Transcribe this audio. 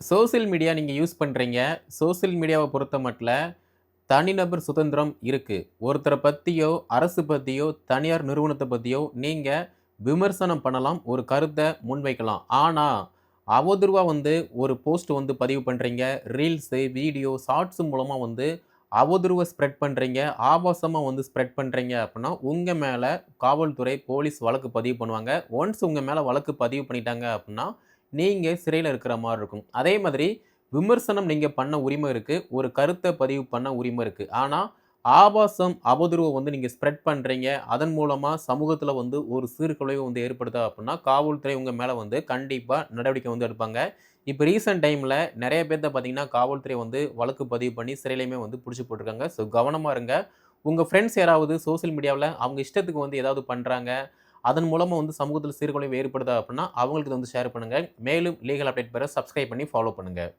Social media நீங்க use பண்றீங்க. Social மீடியாவ பொறுத்தமட்ல தனிநபர் சுதந்திரம் இருக்கு. ஒருத்தர பத்தியோ, அரசு பத்தியோ, தனியார் நிறுவனத்த பத்தியோ நீங்க விமர்சனம் பண்ணலாம். ஒரு கருத்த முன்வைக்கலாம். ஆனா, அவதூறா ஒரு போஸ்ட் பதிவு பண்றீங்க. ரீல்ஸு, வீடியோ, ஷார்ட்ஸ் மூலமா அவதூறுவ ஸ்ப்ரெட் பண்றீங்க. ஆபாசமா ஸ்ப்ரெட் பண்றீங்க அப்டின்னா, உங்க மேல காவல்துறை, போலீஸ் வழக்கு பதிவு பண்ணுவாங்க. ஒன்ஸ் உங்க மேல வழக்கு பதிவு பண்ணிட்டாங்க அப்டின்னா, நீங்க சிறையில இருக்கிற மாரி இருக்கும். அதே மாதிரி விமர்சனம் நீங்க பண்ண உரிமை இருக்கு. ஒரு கருத்த பதிவு பண்ண உரிமை இருக்கு. ஆனா, ஆபாசம், அவதூறுவ நீங்க ஸ்ப்ரெட் பண்றீங்க. அதன் மூலமா சமூகத்தில ஒரு சீர்குலைவு ஏற்படுதா அப்டின்னா, காவல்துறை உங்க மேல கண்டிப்பா நடவடிக்கை எடுப்பாங்க. இப்ப ரீசென்ட் டைம்ல நெறைய பேத்த பார்த்தீங்கன்னா, காவல்துறை வழக்கு பதிவு பண்ணி சிறையிலயுமே புடிச்சு போட்டுருக்காங்க. ஸோ கவனமா இருங்க. உங்க ஃப்ரெண்ட்ஸ் யாராவது சோசியல் மீடியாவுல அவங்க இஷ்டத்துக்கு ஏதாவது பண்றாங்க. அதன் மூலமா சமூகத்தில சீர்குலைவு ஏற்படுதா அப்டின்னா, அவங்களுக்கு இத ஷேர் பண்ணுங்க. மேலும் லீகல் அப்டேட் பெற சப்ஸ்கிரைப் பண்ணி ஃபாலோ பண்ணுங்க.